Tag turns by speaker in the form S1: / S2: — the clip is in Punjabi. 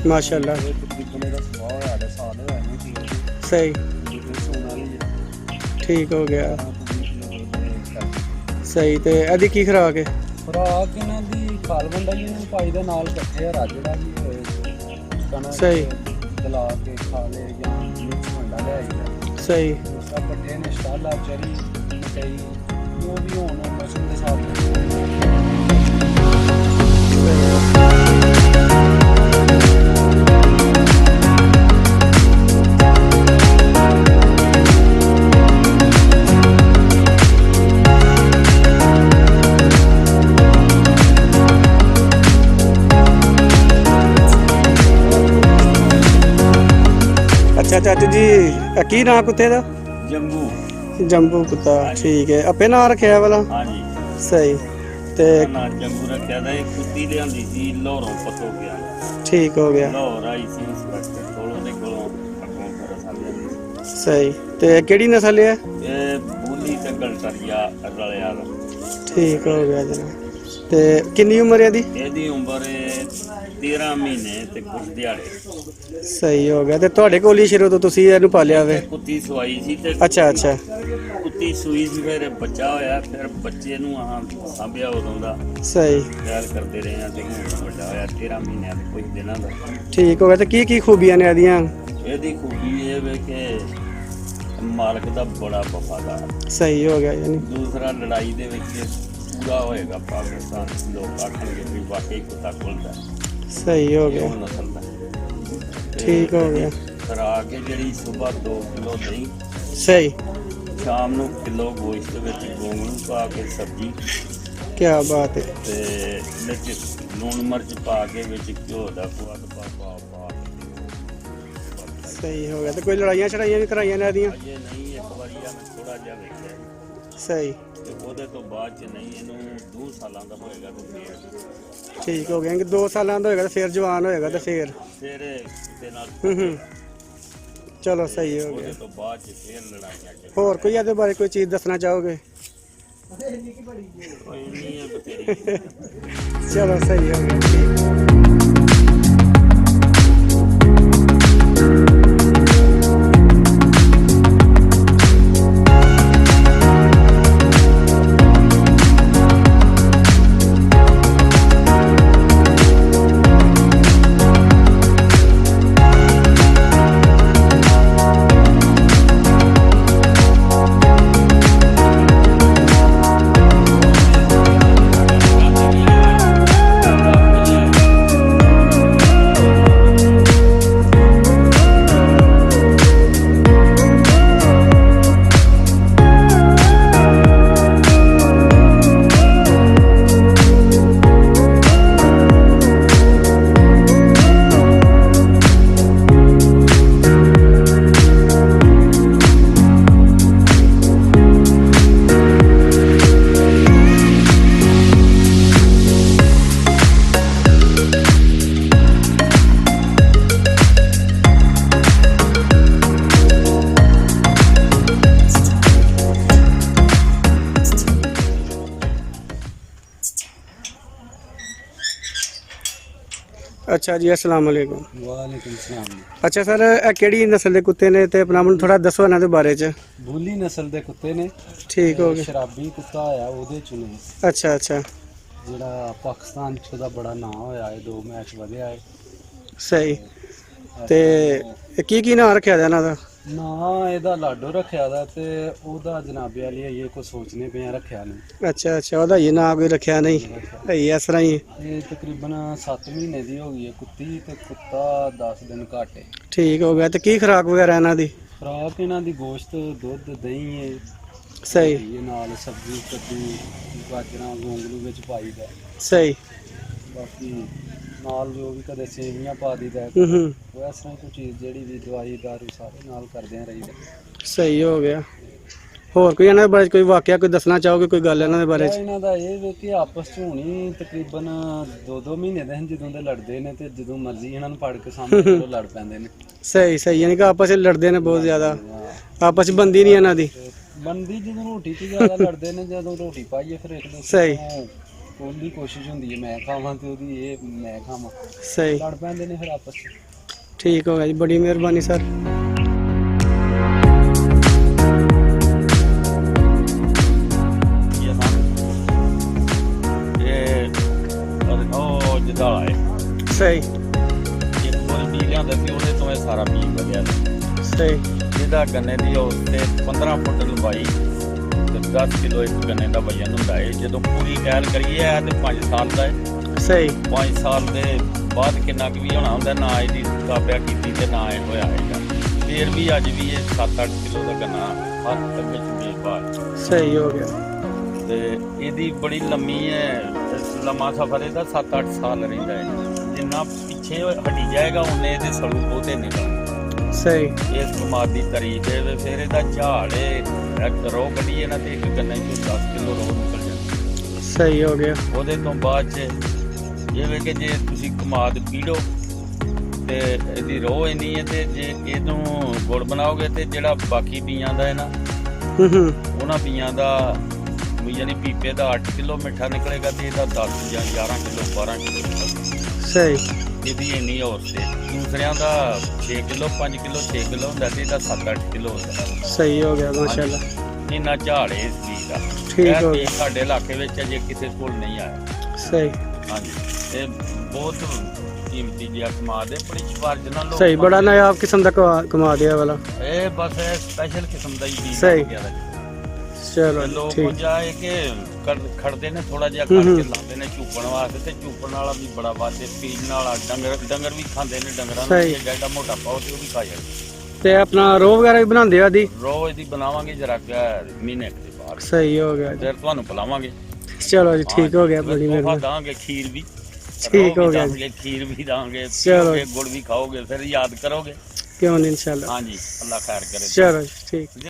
S1: माशाल्लाह सही ठीक हो गया सही। तो ਇਹਦੀ ਕੀ ਖੁਰਾਕ ਹੈ?
S2: ਖੁਰਾਕ ਇਹਨਾਂ ਦੀ ਖਾਲ ਬੰਦਾ ਜੀ ਨੂੰ ਪਾਈ ਦੇ ਨਾਲ ਇਕੱਠੇ ਆ ਰਾਜੜਾ ਵੀ ਹੋਏ ਕਣਾ
S1: ਸਹੀ
S2: ਗਲਾ ਕੇ ਖਾ ਲੇ ਜਾਂ ਮਿਕਸ ਮੰਡਾ ਲੈ ਆਈਦਾ
S1: ਸਹੀ।
S2: ਦੂਸਰਾ ਪੱਠੇ ਨੇ ਸ਼ਾਲਾ ਚਰੀ ਮਕਈ ਜੋ ਵੀ ਹੋਣ ਮੌਸਮ ਦੇ ਹਿਸਾਬ ਨਾਲ।
S1: अच्छा चाचू जी की नाम कुत्ते दा?
S2: जम्बू
S1: जम्बू कुत्ता ठीक है। अपने नाम रखे वाला?
S2: हाँ जी
S1: सही। ते
S2: नाम जम्बू रखा था। एक कुत्ती लियांदी सी लाहौरों पतो गया
S1: ठीक हो गया।
S2: लाहौर आई सी इंस्पेक्टर कोलों दे कोलों अगों कर साले
S1: सही। ते केड़ी नस्ल है?
S2: ये बूली ते गलटरिया रलिया दा
S1: ठीक हो गया जनाब। ते कितनी उम्र है दी?
S2: ਇਹਦੀ ਉਮਰ 13 ਮਹੀਨੇ ਤੇ ਕੁਝ ਦਿਹਾੜੇ।
S1: ਸਹੀ ਹੋ ਗਿਆ। ਤੇ ਤੁਹਾਡੇ ਕੋਲ ਹੀ ਸ਼ੁਰੂ ਤੋਂ ਤੁਸੀਂ ਇਹਨੂੰ ਪਾਲਿਆ ਵੇ?
S2: ਕੁੱਤੀ ਸਵਾਈ ਸੀ ਤੇ
S1: ਅੱਛਾ ਅੱਛਾ
S2: ਕੁੱਤੀ ਸੂਈ ਸੀ ਫਿਰ ਬੱਚਾ ਹੋਇਆ ਫਿਰ ਬੱਚੇ ਨੂੰ ਆਹ ਸਾਂਭਿਆ ਉਦੋਂ ਦਾ
S1: ਸਹੀ
S2: ਪਿਆਰ ਕਰਦੇ ਰਹੇ ਆ ਤੇ ਹੁਣ ਵੱਡਾ ਹੋਇਆ 13 ਮਹੀਨਿਆਂ ਦੇ ਕੁਝ ਦਿਨਾਂ ਦਾ
S1: ਠੀਕ ਹੋ ਗਿਆ। ਤੇ ਕੀ ਕੀ ਖੂਬੀਆਂ ਨੇ ਇਹਦੀਆਂ?
S2: ਇਹਦੀ ਖੂਬੀ ਇਹ ਵੇ ਕਿ ਮਾਲਕ ਦਾ ਬੜਾ ਵਫਾਦਾਰ।
S1: ਸਹੀ ਹੋ ਗਿਆ। ਯਾਨੀ
S2: ਦੂਸਰਾ ਲੜਾਈ ਦੇ ਵਿੱਚ ਪੂਰਾ ਹੋਏਗਾ ਪਾਕਿਸਤਾਨ ਲੋਕ ਆਖਣਗੇ ਵੀ ਵਾਕਈ ਕੁੱਤਾ ਖੁੱਲਦਾ।
S1: ਸਹੀ ਹੋ ਗਿਆ
S2: ਨਸਲ ਦਾ
S1: ਠੀਕ ਹੋ ਗਿਆ।
S2: ਖੁਰਾਕ ਹੈ ਜਿਹੜੀ ਸਵੇਰ 2 ਕਿਲੋ ਦਹੀਂ
S1: ਸਹੀ
S2: ਸ਼ਾਮ ਨੂੰ ਕਿਲੋ ਗੋਸ਼ਤ ਵਿੱਚ ਗੋਂਗਲੂ ਪਾ ਕੇ ਸਬਜ਼ੀ
S1: ਕੀ ਬਾਤ ਹੈ
S2: ਤੇ ਵਿੱਚ ਲੂਣ ਮਿਰਚ ਪਾ ਕੇ ਵਿੱਚ ਘਿਓ ਦਾ ਸਵਾਦ ਪਾ
S1: ਸਹੀ ਹੋ ਗਿਆ। ਤੇ ਕੋਈ ਲੜਾਈਆਂ ਛੜਾਈਆਂ ਵੀ ਕਰਾਈਆਂ ਨੇ ਇਹਦੀਆਂ?
S2: ਅਜੇ ਨਹੀਂ ਇੱਕ ਵਾਰੀ ਆ ਮੈਂ ਥੋੜਾ ਜਿਹਾ ਵੇਖਿਆ
S1: ਸਹੀ
S2: ਤੇ ਉਹਦੇ ਤੋਂ ਬਾਅਦ ਚ ਨਹੀਂ ਇਹਨੂੰ 2 ਸਾਲਾਂ ਦਾ ਹੋਏਗਾ ਤੇ ਫੇਰ
S1: ਠੀਕ ਹੋ ਗਿਆ ਕਿ 2 ਸਾਲਾਂ ਦਾ ਹੋਏਗਾ ਤੇ ਫਿਰ ਜਵਾਨ ਹੋਏਗਾ ਤੇ ਫਿਰ
S2: ਦੇ ਨਾਲ
S1: ਚਲੋ ਸਹੀ ਹੋ ਗਿਆ।
S2: ਉਹਦੇ ਤੋਂ ਬਾਅਦ ਚ ਫੇਰ ਲੜਾਈਆਂ
S1: ਹੋਰ ਕੋਈ ਇਹਦੇ ਬਾਰੇ ਕੋਈ ਚੀਜ਼ ਦੱਸਣਾ ਚਾਹੋਗੇ?
S2: ਕੋਈ ਨਹੀਂ ਹੈ ਬਤੇਰੀ
S1: ਚਲੋ ਸਹੀ ਹੋ ਗਿਆ ਠੀਕ। ਅੱਛਾ ਜੀ, अस्सलाम वालेकुम।
S3: ਵਾਲੇਕੁਮ ਸਲਾਮ ਜੀ।
S1: ਅੱਛਾ ਸਰ, ਇਹ ਕਿਹੜੀ ਨਸਲ ਦੇ ਕੁੱਤੇ ਨੇ ਤੇ ਆਪਣਾ ਮੈਨੂੰ ਥੋੜਾ ਦੱਸੋ ਇਹਨਾਂ ਦੇ ਬਾਰੇ ਚ।
S3: ਬੂਲੀ ਨਸਲ ਦੇ ਕੁੱਤੇ ਨੇ।
S1: ਠੀਕ ਹੋ ਗਿਆ।
S3: ਸ਼ਰਾਬੀ ਕੁੱਤਾ ਆ ਉਹਦੇ ਚ ਨੇ,
S1: ਅੱਛਾ ਅੱਛਾ,
S3: ਜਿਹੜਾ ਪਾਕਿਸਤਾਨ ਚ ਉਹਦਾ ਬੜਾ ਨਾਂ ਹੋਇਆ ਹੈ, 2 ਮੈਚ ਵਧਿਆ ਹੈ।
S1: ਸਹੀ। ਤੇ ਇਹ ਕੀ ਨਾਂ ਰੱਖਿਆ ਦਾ ਇਹਨਾਂ ਦਾ?
S3: ਨਾਂ ਇਹਦਾ ਲਾਡੋ ਰੱਖਿਆ ਦਾ, ਤੇ ਉਹਦਾ ਜਨਾਬੇ ਵਾਲੀ ਇਹ ਕੋ ਸੋਚਨੇ ਪਿਆ ਰੱਖਿਆ ਨਹੀਂ।
S1: ਅੱਛਾ ਅੱਛਾ, ਉਹਦਾ ਇਹ ਨਾਂ ਕੋਈ ਰੱਖਿਆ ਨਹੀਂ ਹੈ, ਇਸ ਤਰ੍ਹਾਂ ਹੀ।
S3: ਇਹ ਤਕਰੀਬਨ 7 ਮਹੀਨੇ ਦੀ ਹੋ ਗਈ ਹੈ ਕੁੱਤੀ, ਤੇ ਕੁੱਤਾ 10 ਦਿਨ ਘੱਟ ਹੈ।
S1: ਠੀਕ ਹੋ ਗਿਆ। ਤੇ ਕੀ ਖੁਰਾਕ ਵਗੈਰਾ ਇਹਨਾਂ ਦੀ?
S3: ਖੁਰਾਕ ਇਹਨਾਂ ਦੀ ਗੋਸ਼ਤ, ਦੁੱਧ, ਦਹੀਂ ਹੈ।
S1: ਸਹੀ।
S3: ਇਹ ਨਾਲ ਸਬਜ਼ੀ, ਕੱਦੂ, ਗਾਜਰਾਂ, ਗੋਂਗਲੂ ਵਿੱਚ ਪਾਈਦਾ।
S1: ਸਹੀ।
S3: ਬਾਕੀ ਨਾਲ ਜੋ ਵੀ ਕਦੇ ਸੇਵੀਆਂ ਪਾ ਦੀਦਾ,
S1: ਹੂੰ,
S3: ਉਹ ਇਸ ਤਰ੍ਹਾਂ ਕੋਈ ਚੀਜ਼ ਜਿਹੜੀ ਵੀ ਦਵਾਈ ਦਾਰੂ ਸਾਰੇ ਨਾਲ ਕਰਦੇ ਰਹੀਦਾ।
S1: ਸਹੀ ਹੋ ਗਿਆ। ਹੋਰ ਕੋਈ ਇਹਨਾਂ ਦੇ ਬਾਰੇ ਕੋਈ ਵਾਕਿਆ ਕੋਈ ਦੱਸਣਾ ਚਾਹੋਗੇ, ਕੋਈ ਗੱਲ ਇਹਨਾਂ ਦੇ ਬਾਰੇ ਚ?
S3: ਇਹਨਾਂ ਦਾ ਇਹ ਵੇ ਕਿ ਆਪਸ ਚ ਹੋਣੀ ਤਕਰੀਬਨ 2-2 ਮਹੀਨੇ ਦੇ ਹਨ ਜਦੋਂ ਦੇ ਲੜਦੇ ਨੇ, ਤੇ ਜਦੋਂ ਮਰਜ਼ੀ ਇਹਨਾਂ ਨੂੰ ਫੜ ਕੇ ਸਾਹਮਣੇ ਲੜ ਪੈਂਦੇ ਨੇ।
S1: ਸਹੀ ਸਹੀ, ਯਾਨੀ ਕਿ ਆਪਸ ਵਿੱਚ ਲੜਦੇ ਨੇ ਬਹੁਤ ਜ਼ਿਆਦਾ, ਆਪਸ ਚ ਬੰਦੀ ਨਹੀਂ ਇਹਨਾਂ ਦੀ।
S3: ਬੰਦੀ ਜਦੋਂ ਰੋਟੀ ਤੋਂ ਜ਼ਿਆਦਾ ਲੜਦੇ ਨੇ, ਜਦੋਂ ਰੋਟੀ ਪਾਈਏ ਫਿਰ ਇੱਕ ਦੂਸਰੇ
S1: ਸਹੀ।
S3: ਨੂੰ ਉਹਦੀ ਕੋਸ਼ਿਸ਼ ਹੁੰਦੀ ਹੈ ਮੈਂ ਖਾਵਾਂ ਤੇ ਉਹਦੀ ਇਹ ਮੈਂ ਖਾਵਾਂ,
S1: ਸਹੀ।
S3: ਲੜ ਪੈਂਦੇ ਨੇ ਫਿਰ ਆਪਸ ਚ।
S1: ਠੀਕ ਹੋ ਗਿਆ ਜੀ, ਬੜੀ ਮਿਹਰਬਾਨੀ ਸਰ।
S2: ਜਦਾਲਾ ਹੈ
S1: ਸਹੀ।
S2: ਇੱਕ ਵਾਰ ਬੀ ਲਿਆਂਦਾ ਸੀ, ਉਹਦੇ ਤੋਂ ਇਹ ਸਾਰਾ ਬੀ ਵਧਿਆ ਸੀ।
S1: ਸਹੀ।
S2: ਇਹਦਾ ਗੰਨੇ ਦੀ ਉਹ ਤੇ 15 ਫੁੱਟ ਲੰਬਾਈ ਤੇ 10 ਕਿਲੋ ਇੱਕ ਗੰਨੇ ਦਾ ਵਜਨ ਹੁੰਦਾ ਹੈ। ਜਦੋਂ ਪੂਰੀ ਟਾਇਲ ਕਰੀਏ ਆ ਤੇ 5 ਸਾਲ ਦਾ ਹੈ।
S1: ਸਹੀ।
S2: 5 ਸਾਲ ਦੇ ਬਾਅਦ ਕਿੰਨਾ ਕੁ ਵੀ ਹੋਣਾ ਹੁੰਦਾ, ਨਾ ਇਹਦੀ ਕਾਬਿਆ ਕੀਤੀ ਤੇ ਨਾ ਇਹ ਹੋਇਆ ਹੈਗਾ। ਫਿਰ ਵੀ ਅੱਜ ਵੀ ਇਹ 7-8 ਕਿਲੋ ਦਾ ਗੰਨਾ ਹੱਥ ਤੱਕ ਵਿੱਚ ਬੇਕਾਰ।
S1: ਸਹੀ ਹੋ ਗਿਆ।
S2: ਤੇ ਇਹਦੀ ਬੜੀ ਲੰਮੀ ਹੈ, ਲੰਮਾ ਸਫ਼ਰ ਇਹਦਾ 7-8 ਸਾਲ ਰਹਿੰਦਾ ਹੈ। ਜਿੰਨਾ ਪਿੱਛੇ ਹਟੀ ਜਾਏਗਾ ਉਹਨੇ ਇਹਦੇ ਸੜੂ ਬਹੁਤੇ ਨਿਕਲਣ।
S1: ਸਹੀ।
S2: ਇਸ ਕਮਾਦ ਦੀ ਤਾਰੀਖ ਹੈ। ਫਿਰ ਇਹਦਾ ਝਾੜ ਇੱਕ ਰੋਹ ਕੱਢੀਏ ਨਾ ਤੇ ਇੱਕ ਗੰਨੇ ਚੋਂ 10 ਕਿਲੋ ਰੋਹ ਨਿਕਲ ਜਾਂਦਾ।
S1: ਸਹੀ ਹੋ ਗਿਆ।
S2: ਉਹਦੇ ਤੋਂ ਬਾਅਦ 'ਚ ਜਿਵੇਂ ਕਿ ਜੇ ਤੁਸੀਂ ਕਮਾਦ ਪੀ ਲਓ ਤੇ ਇਹਦੀ ਰੋਹ ਇੰਨੀ ਹੈ, ਤੇ ਜੇ ਇਹਨੂੰ ਗੁੜ ਬਣਾਓਗੇ ਤੇ ਜਿਹੜਾ ਬਾਕੀ ਬੀਆਂ ਦਾ ਹੈ ਨਾ, ਉਹਨਾਂ ਬੀਆਂ ਦਾ ਯਾਨੀ ਪੀਪੇ ਦਾ 8 ਕਿਲੋ ਮਿੱਠਾ ਨਿਕਲੇਗਾ ਤੇ ਇਹਦਾ 10 ਜਾਂ 11 ਕਿਲੋ 12 ਕਿਲੋ ਨਿਕਲੇਗਾ।
S1: ਸਹੀ।
S2: ਇਹਦੀ ਇੰਨੀ ਹੋਰ ਤੇ ਦੂਸਰਿਆਂ ਦਾ 6 ਕਿਲੋ 5 ਕਿਲੋ 6 ਕਿਲੋ ਹੁੰਦਾ ਤੇ ਇਹਦਾ 7-8 ਕਿਲੋ ਹੁੰਦਾ।
S1: ਸਹੀ ਹੋ ਗਿਆ, ਮਾਸ਼ਾਅੱਲਾ।
S2: ਇੰਨਾ ਝਾੜ ਹੈ ਇਸ ਬੀਜ ਦਾ।
S1: ਠੀਕ ਹੋ
S2: ਗਿਆ। ਸਾਡੇ ਇਲਾਕੇ ਵਿੱਚ ਅਜੇ ਕਿਸੇ ਕੋਲ ਨਹੀਂ ਆਇਆ।
S1: ਸਹੀ।
S2: ਹਾਂਜੀ, ਇਹ ਬਹੁਤ ਕੀਮਤੀ ਜਿਹਾ ਕਮਾਦ ਹੈ, ਬੜੀ ਸਪਾਰਜ ਨਾਲ ਲੋਕ।
S1: ਸਹੀ, ਬੜਾ ਨਾਯਾਬ ਕਿਸਮ ਦਾ ਕਮਾਦ ਹੈ ਵਾਲਾ।
S2: ਇਹ ਬਸ ਇਹ ਸਪੈਸ਼ਲ ਕਿਸਮ ਦਾ ਹੀ ਬੀਜ
S1: ਸਹੀ।
S2: ਗਿਆ ਦਾ।
S1: ਚਲੋ
S2: ਲੋਕ
S1: ਠੀਕ।
S2: ਜਾਏ ਕਿ ਖੜਦੇ ਨੇ ਥੋੜਾ ਜਿਹਾ ਕਰਕੇ ਲਾਉਂਦੇ ਨੇ ਚੂਪਣ ਵਾਸਤੇ, ਤੇ ਚੂਪਣ ਵਾਲਾ ਵੀ ਬੜਾ ਵਾਦੇ ਪੀਣ ਵਾਲਾ। ਡੰਗਰ ਵੀ ਖਾਂਦੇ ਨੇ, ਡੰਗਰਾਂ ਨੂੰ ਜਿਹੜਾ ਮੋਟਾ ਪਾਓ ਤੇ ਉਹ ਵੀ ਖਾ ਜਾਂਦੇ।
S1: ਤੇ ਆਪਣਾ ਰੋਹ ਵਗੈਰਾ ਵੀ ਬਣਾਉਂਦੇ ਆ ਦੀ?
S2: ਰੋਹ ਇਹਦੀ ਬਣਾਵਾਂਗੇ ਜਰਾ ਮਹੀਨੇ ਦੇ ਬਾਅਦ।
S1: ਸਹੀ ਹੋ ਗਿਆ।
S2: ਫਿਰ ਤੁਹਾਨੂੰ ਪਿਲਾਵਾਂਗੇ।
S1: ਚਲੋ ਜੀ, ਠੀਕ ਹੋ ਗਿਆ, ਬੜੀ ਮਿਹਰਬਾਨੀ।
S2: ਦਾਂਗੇ ਖੀਰ ਵੀ।
S1: ਠੀਕ ਹੋ ਗਿਆ।
S2: ਖੀਰ ਵੀ ਦਾਂਗੇ,
S1: ਚਲੋ
S2: ਗੁੜ ਵੀ ਖਾਓਗੇ, ਫਿਰ ਯਾਦ ਕਰੋਗੇ।
S1: ਕਿਉਂ ਨਹੀਂ, ਇਨਸ਼ਾਅੱਲਾ।
S2: ਹਾਂਜੀ, ਅੱਲਾ ਖੈਰ ਕਰੇ।
S1: ਚਲੋ ਜੀ, ਠੀਕ।